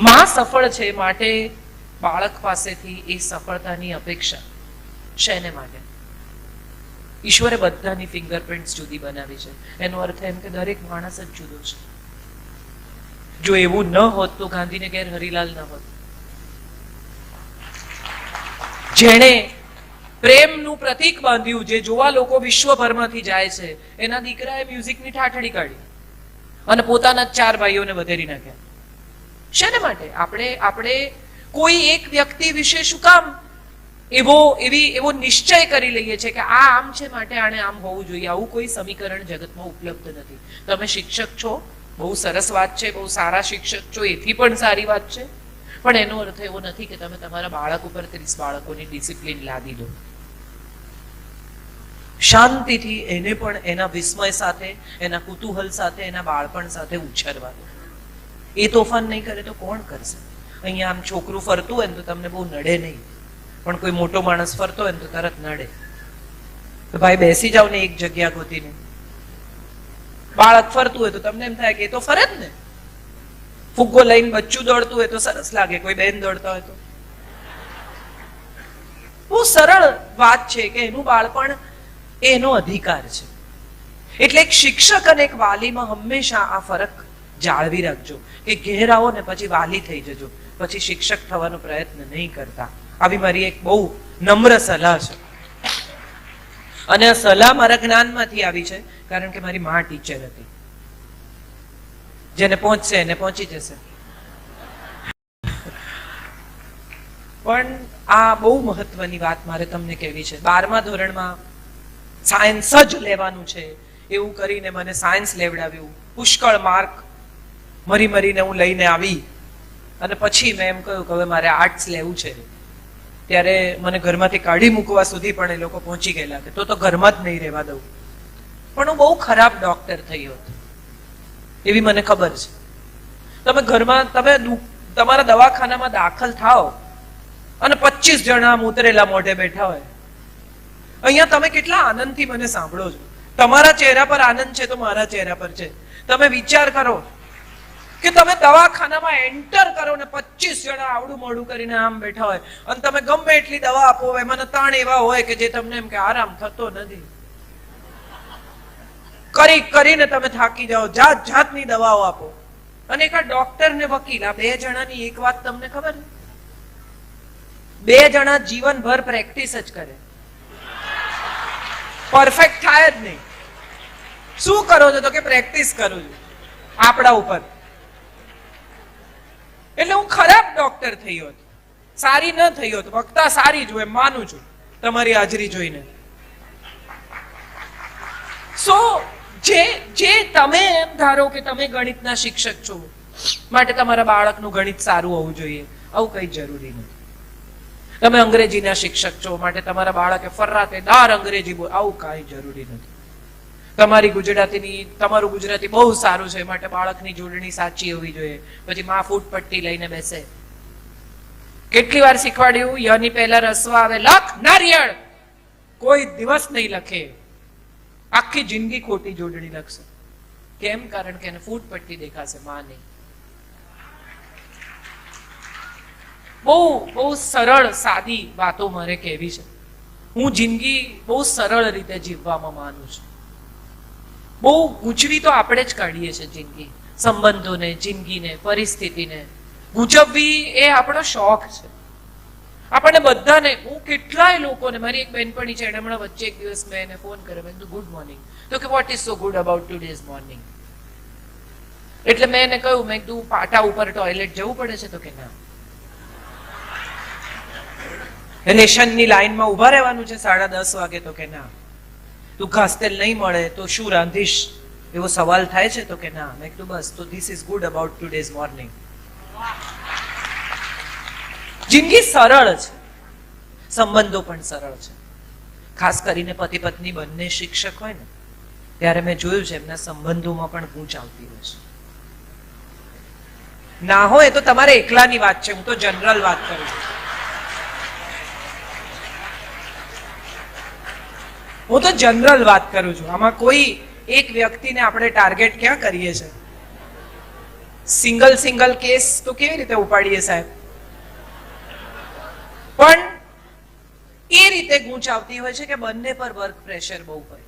માં સફળ છે માટે બાળક પાસેથી એ સફળતાની અપેક્ષા શેને માટે? ઈશ્વરે બધાની ફિંગરપ્રિન્ટ્સ જુદી બનાવી છે. એનો અર્થ એમ કે દરેક માણસ જ જુદો છે. જો એવું ન હોત તો ગાંધીને ઘેર હરિલાલ ન હોત. જેણે પ્રેમનું પ્રતીક બાંધ્યું, જે જોવા લોકો વિશ્વભરમાંથી જાય છે, એના દીકરાએ મ્યુઝિકની ઠાઠડી કાઢી અને પોતાના 4 ભાઈઓને વધેરી નાખ્યા. શેને માટે? આપણે કોઈ એક વ્યક્તિ વિશે શું કામ એવો નિશ્ચય કરી લઈએ છે કે આ આમ છે માટે આને આમ હોવું જોઈએ? આવું કોઈ સમીકરણ જગતમાં ઉપલબ્ધ નથી. તમે શિક્ષક છો, બહુ સરસ વાત છે, બહુ સારા શિક્ષક છો, એથી પણ સારી વાત છે, પણ એનો અર્થ એવો નથી કે તમે તમારા બાળક ઉપર 30 બાળકોની ડિસિપ્લિન લાદી દો. શાંતિથી એને પણ એના વિસ્મય સાથે, એના કુતૂહલ સાથે, એના બાળપણ સાથે ઉછેરવા દો. એ તોફાન નહીં કરે તો કોણ કરશે? અહીંયા આમ છોકરું ફરતું હોય ને તો તમને બહુ નડે નહીં, પણ કોઈ મોટો માણસ ફરતો હોય ને તો તરત નડે. તો ભાઈ બેસી જાવ ને એક જગ્યા ગોતીને. બાળક ફરતું હોય તો તમને એમ થાય કે એ તો ફરે જ ને. ફુગ્ગો લઈને બચ્ચું દોડતું હોય તો સરસ લાગે, કોઈ બેન દોડતા હોય તો. બહુ સરળ વાત છે કે એનું બાળપણ એનો અધિકાર છે. એટલે એક શિક્ષક અને એક વાલીમાં હંમેશા આ ફરક જાળવી રાખજો કે ઘેર આવો ને પછી વાલી થઈ જજો, પછી શિક્ષક થવાનો પ્રયત્ન નહીં કરતા. આવી મારી એક બહુ નમ્ર સલાહ છે. અને આ સલાહ મારા જ્ઞાનમાંથી આવી છે, કારણ કે મારી માં ટીચર હતી. જેને પહોંચશે એને પહોંચી જશે. પણ આ બહુ મહત્વની વાત મારે તમને કહેવી છે. 12મા ધોરણમાં સાયન્સ જ લેવાનું છે એવું કરીને મને સાયન્સ લેવડાવ્યું. પુષ્કળ માર્ક મરીને હું લઈને આવી અને પછી મેં એમ કહ્યું કે હવે મારે આર્ટ્સ લેવું છે. ત્યારે મને ઘરમાંથી કાઢી મૂકવા સુધી પણ એ લોકો પહોંચી ગયેલા કે તો ઘરમાં જ નહીં રહેવા દઉં. પણ હું બહુ ખરાબ ડોક્ટર થઈ હોત એવી મને ખબર છે. તમે ઘરમાં તમારા દવાખાનામાં દાખલ થાઓ અને 25 જણા આમ ઉતરેલા મોઢે બેઠા હોય. અહીંયા તમે કેટલા આનંદથી મને સાંભળો છો. તમારા ચહેરા પર આનંદ છે તો મારા ચહેરા પર છે. તમે વિચાર કરો કે તમે દવાખાનામાં એન્ટર કરો ને 25 જણા આવડું મોડું કરીને આમ બેઠા હોય અને તમે ગમે એટલી દવા આપો, એમાં 3 એવા હોય કે જે તમને એમ કે આરામ થતો નથી. કરીને તમે થાકી જાઓ, જાતની દવાઓ આપો. અને એક ડોક્ટર ને વકીલ, આ 2 જણાની એક વાત તમને ખબર છે? 2 જણા જીવનભર પ્રેક્ટિસ જ કરે, પરફેક્ટ થાય જ નહીં. શું કરો છો? તો કે પ્રેક્ટિસ કરું છું આપણા ઉપર. એટલે હું ખરાબ ડોક્ટર થઈ હોત, સારી ન થઈ હોત. વક્તા સારી છું એમ માનું છું તમારી હાજરી જોઈને. જે તમે એમ ધારો કે તમે ગણિતના શિક્ષક છો માટે તમારા બાળકનું ગણિત સારું હોવું જોઈએ, આવું કઈ જરૂરી નથી. તમે અંગ્રેજીના શિક્ષક છો માટે તમારા બાળકે ફર્રાતેદાર અંગ્રેજી બોલ, આવું કાંઈ જરૂરી નથી. તમારું ગુજરાતી બહુ સારું છે માટે બાળકની જોડણી સાચી હોવી જોઈએ. પછી માં ફૂટ પટ્ટી લઈને બેસે. કેટલી વાર શીખવાડ્યું, યની પહેલા રસવા આવે, લખ નારિયેળ. કોઈ દિવસ નહીં લખે, આખી જિંદગી ખોટી જોડણી લખશે. કેમ? કારણ કે એને ફૂટ પટ્ટી દેખાશે, માં નહીં. બહુ સરળ સાદી વાતો મારે કહેવી છે. હું જિંદગી બહુ સરળ રીતે જીવવામાં માનું છું. બહુ ગૂંચવી તો આપણે જ કાઢીએ છીએ જિંદગી, સંબંધોને, જિંદગીને, પરિસ્થિતિને. ગૂંચવવી એ આપણો શોખ છે આપણને બધાને. હું કેટલાય લોકોને, મારી એક બેનપણી છે, એને હમણાં વચ્ચે એક દિવસ મેં એને ફોન કર્યો, મેં કીધું ગુડ મોર્નિંગ. તો કે what is so good about today's morning? એટલે મેં એને કહ્યું, મેં કીધું પાટા ઉપર ટોયલેટ જવું પડે છે? તો કે ના. રેશનની લાઈનમાં ઉભા રહેવાનું છે 10:30 વાગે? તો કે ના. તું ઘાસ તેલ નહીં મળે તો શું રાંધીશ એવો સવાલ થાય છે? તો કે ના. મેં કીધું બસ, તો this is good about today's morning. જિંદગી સરળ છે, સંબંધો પણ સરળ છે. ખાસ કરીને પતિ પત્ની બંને શિક્ષક હોય ને ત્યારે મેં જોયું છે એમના સંબંધોમાં પણ ગૂંચ આવતી હોય છે. ના હોય તો તમારે એકલાની વાત છે, હું તો જનરલ વાત કરું છું. હું તો જનરલ વાત કરું છું. આમાં કોઈ એક વ્યક્તિને આપણે ટાર્ગેટ ક્યાં કરીએ છીએ? સિંગલ કેસ તો કેવી રીતે ઉપાડીએ સાહેબ? પણ એ રીતે ગૂંચ આવતી હોય છે કે બંને પર વર્ક પ્રેશર બહુ હોય,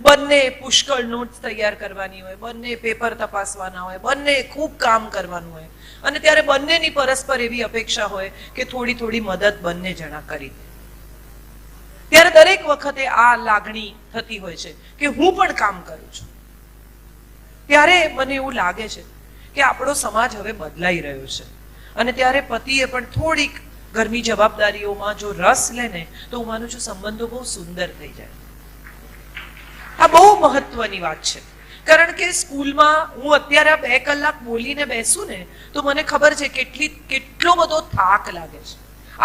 બંને પુષ્કળ નોટ્સ તૈયાર કરવાની હોય, બંને પેપર તપાસવાના હોય, બંને ખૂબ કામ કરવાનું હોય, અને ત્યારે બંનેની પરસ્પર એવી અપેક્ષા હોય કે થોડી થોડી મદદ બંને જણા કરી દે. ત્યારે દરેક વખતે આ લાગણી થતી હોય છે કે હું પણ કામ કરું છું. ત્યારે મને એવું લાગે છે કે આપણો સમાજ હવે બદલાઈ રહ્યો છે, અને ત્યારે પતિએ પણ થોડીક ઘરની જવાબદારીઓમાં જો રસ લે ને તો હું માનું છું સંબંધો બહુ સુંદર થઈ જાય. આ બહુ મહત્વની વાત છે, કારણ કે સ્કૂલમાં હું અત્યારે 2 કલાક બોલીને બેસું ને તો મને ખબર છે કેટલો બધો થાક લાગે છે.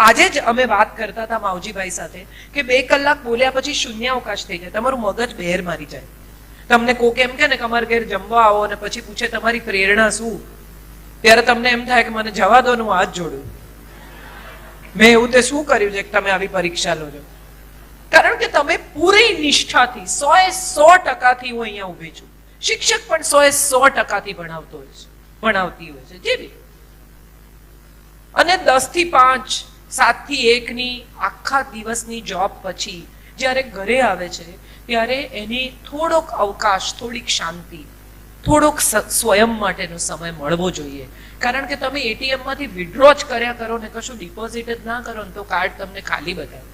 આજે જ અમે વાત કરતા હતા માવજીભાઈ સાથે કે 2 કલાક બોલ્યા પછી શૂન્યાવકાશ થઈ જાય, તમારું મગજ બહેર મારી જાય. તમને કોક એમ કે ને કે અમારા ઘેર જમવા આવો અને પછી પૂછે તમારી પ્રેરણા શું, ત્યારે તમને એમ થાય કે મને જવા દો ને હું હાથ જોડું, મેં એવું તે શું કર્યું છે કે તમે આવી પરીક્ષા લો છો? કારણ કે તમે પૂરી નિષ્ઠાથી 100% હું અહીંયા ઊભી છું. શિક્ષક પણ 100% ભણાવતી હોય છે જેવી. અને 10 થી 5, 7 થી 1 ની આખા દિવસની જોબ પછી જ્યારે ઘરે આવે છે ત્યારે એની થોડોક અવકાશ, થોડીક શાંતિ, થોડોક સ્વયં માટેનો સમય મળવો જોઈએ. કારણ કે તમે એટીએમ માંથી વિડ્રો જ કર્યા કરો ને કશું ડિપોઝિટ જ ના કરો ને તો કાર્ડ તમને ખાલી બતાવે.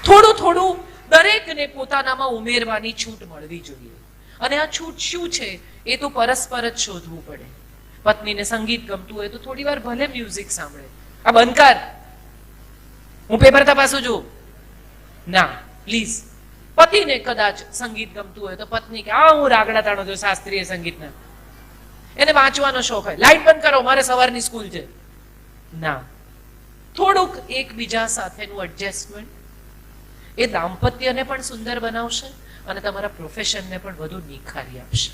થોડું થોડું દરેકને પોતાનામાં ઉમેરવાની છૂટ મળવી જોઈએ. અને આ છૂટ શું છે એ તો પરસ્પર જ શોધવું પડે. પત્નીને સંગીત ગમતું હોય તો થોડી વાર ભલે મ્યુઝિક સાંભળે. આ બંધ કર, હું પેપર તપાસું છું. ના, પ્લીઝ. પતિને કદાચ સંગીત ગમતું હોય તો પત્ની કે હું રાગડા તાણો છું શાસ્ત્રીય સંગીતના, એને વાંચવાનો શોખ હોય, લાઈટ બંધ કરો મારે સવારની સ્કૂલ છે. ના, થોડુંક એકબીજા સાથેનું એડજસ્ટમેન્ટ એ દાંપત્યને પણ સુંદર બનાવશે અને તમારા પ્રોફેશનને પણ વધુ નિખારી આપશે.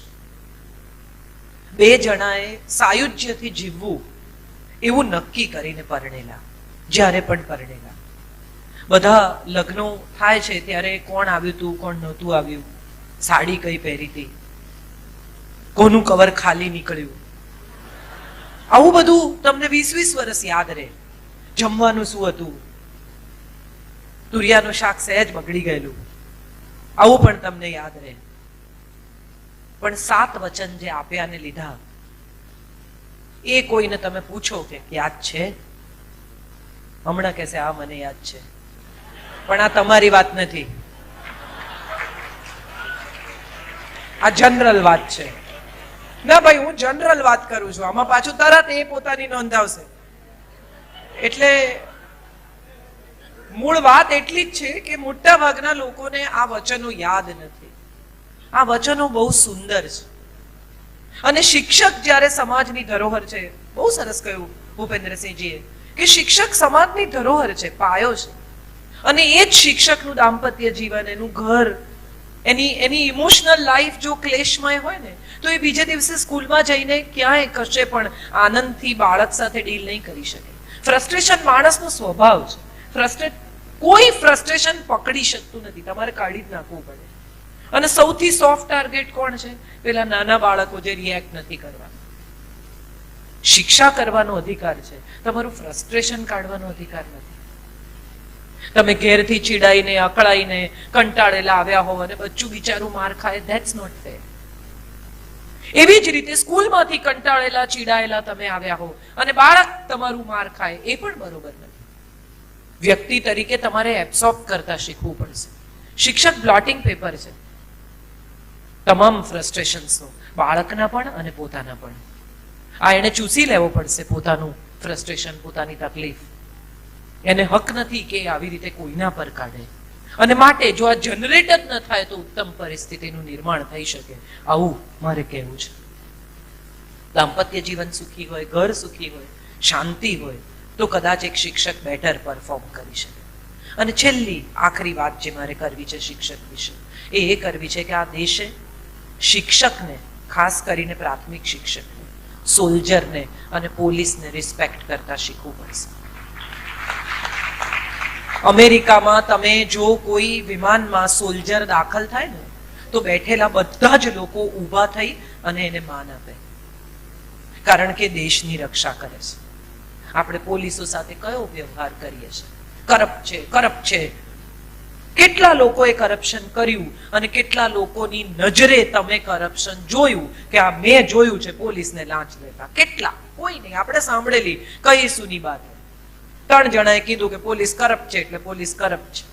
2 જણાએ સાયુજ્યથી જીવવું એવું નક્કી કરીને પરણેલા, જ્યારે પણ પરણેલા. બધા લગ્નો થાય છે ત્યારે કોણ આવ્યું હતું, કોણ નહોતું આવ્યું, સાડી કઈ પહેરી હતી, કોનું કવર ખાલી નીકળ્યું, આવું બધું તમને 20-20 વર્ષ યાદ રહે. જમવાનું શું હતું, તુરિયાનું શાક સહેજ બગડી ગયેલું, આવું પણ તમને યાદ રહે. પણ 7 વચન જે આપ્યા ને લીધા એ કોઈને તમે પૂછો કે યાદ છે, હમણાં કહેશે આ મને યાદ છે, પણ આ તમારી વાત નથી, આ જનરલ વાત છે. ના ભાઈ, હું જનરલ વાત કરું છું. આમાં પાછું તરત એ પોતાની નોંધાવશે. એટલે મૂળ વાત એટલી જ છે કે મોટા ભાગના લોકોને આ વચનો યાદ નથી. આ વચનો બહુ સુંદર છે. અને શિક્ષક જ્યારે સમાજની ધરોહર છે, બહુ સરસ કહ્યું ભૂપેન્દ્રસિંહજીએ કે શિક્ષક સમાજની ધરોહર છે, પાયો છે. અને એ જ શિક્ષકનું દાંપત્ય જીવન, એનું ઘર, એની ઇમોશનલ લાઈફ જો ક્લેશમય હોય ને તો એ બીજે દિવસે સ્કૂલમાં જઈને ક્યાંય કશે પણ આનંદથી બાળક સાથે ડીલ નહીં કરી શકે. ફ્રસ્ટ્રેશન માણસનો સ્વભાવ છે. કોઈ ફ્રસ્ટ્રેશન પકડી શકતું નથી, તમારે કાઢી જ નાખવું પડે. અને સૌથી સોફ્ટ ટાર્ગેટ કોણ છે? પેલા નાના બાળકો જે રિએક્ટ નથી કરવા. શિક્ષા કરવાનો અધિકાર છે, તમારું ફ્રસ્ટ્રેશન કાઢવાનો અધિકાર નથી. તમે ઘેરથી ચીડાઈને, અકળાઈને, કંટાળેલા આવ્યા હોવ અને બચ્ચું બિચારું માર ખાય, ધેટ્સ નોટ ફેર. એવી જ રીતે સ્કૂલમાંથી કંટાળેલા, ચીડાયેલા તમે આવ્યા હો અને બાળક તમારું માર ખાય, એ પણ બરોબર નથી. વ્યક્તિ તરીકે તમારે એબ્સોર્બ કરતા શીખવું પડશે. શિક્ષક બ્લોટિંગ પેપર છે તમામ ફ્રસ્ટ્રેશન્સનો, બાળકના પણ અને પોતાના પણ. આ એને ચૂસી લેવો પડશે, પોતાનું ફ્રસ્ટ્રેશન, પોતાની તકલીફ. એને હક નથી કે આવી રીતે કોઈના પર કાઢે. અને માટે જો આ જનરેટ જ ન થાય તો ઉત્તમ પરિસ્થિતિનું નિર્માણ થઈ શકે. આવું મારે કહેવું છે. દાંપત્ય જીવન સુખી હોય, ઘર સુખી હોય, શાંતિ હોય તો કદાચ એક શિક્ષક બેટર પરફોર્મ કરી શકે. અને છેલ્લી આખરી વાત જે મારે કરવી છે શિક્ષક વિશે, એ કરવી છે કે આ દેશે શિક્ષકને, ખાસ કરીને પ્રાથમિક શિક્ષકને, સોલ્જરને અને પોલીસને રિસ્પેક્ટ કરતા શીખવું પડશે. અમેરિકામાં તમે જો કોઈ વિમાનમાં સોલ્જર દાખલ થાય ને તો બેઠેલા બધા જ લોકો ઊભા થઈ અને એને માન આપે, કારણ કે દેશની રક્ષા કરે છે. આપણે પોલીસો સાથે કયો વ્યવહાર કરીએ છીએ? કરપ્ટ છે, કરપ્ટ છે. કેટલા લોકોએ કરપ્શન કર્યું અને કેટલા લોકોની નજરે તમે કરપ્શન જોયું કે આ મેં જોયું છે પોલીસને લાંચ લેતા? કેટલા? કોઈ નહીં. આપણે સાંભળેલી કહીશું ની વાત. 3 જણાએ કીધું કે પોલીસ કરપ્ટ છે એટલે પોલીસ કરપ્ટ છે.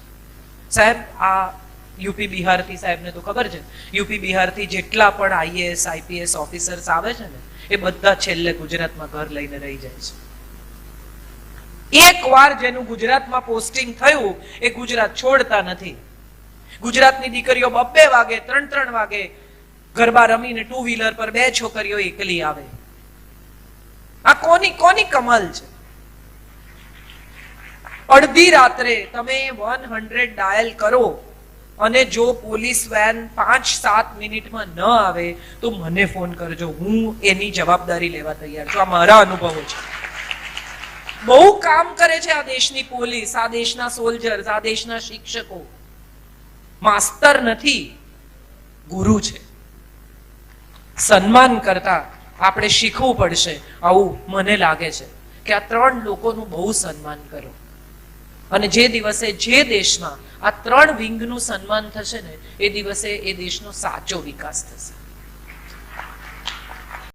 સાહેબ, આ યુપી બિહાર થી, સાહેબને તો ખબર છે, યુપી બિહાર થી જેટલા પણ આઈએએસ આઈપીએસ ઓફિસર્સ આવે છે ને, એ બધા છેલ્લે ગુજરાતમાં ઘર લઈને રહી જાય છે. એક વાર જેનું ગુજરાતમાં પોસ્ટિંગ થયું એ ગુજરાત છોડતા નથી. ગુજરાતની દીકરીઓ 2 વાગે 3 વાગે ગરબા રમીને 2 વ્હીલર પર 2 છોકરીઓ એકલી આવે. આ કોની કમાલ છે? અડધી રાત્રે તમે 100 ડાયલ કરો અને જો પોલીસ વેન 5-7 મિનિટમાં ન આવે તો મને ફોન કરજો, હું એની જવાબદારી લેવા તૈયાર છું. આ મારા અનુભવો છે. બહુ કામ કરે છે આ દેશની પોલીસ, આ દેશના સોલ્જર્સ, આ દેશના શિક્ષકો. માસ્તર નથી, ગુરુ છે. સન્માન કરતા આપણે શીખવું પડશે. આવું મને લાગે છે કે આ 3 લોકોનું બહુ સન્માન કરો, અને જે દિવસે જે દેશમાં આ 3 વિંગનું સન્માન થશે ને, એ દિવસે એ દેશનો સાચો વિકાસ થશે.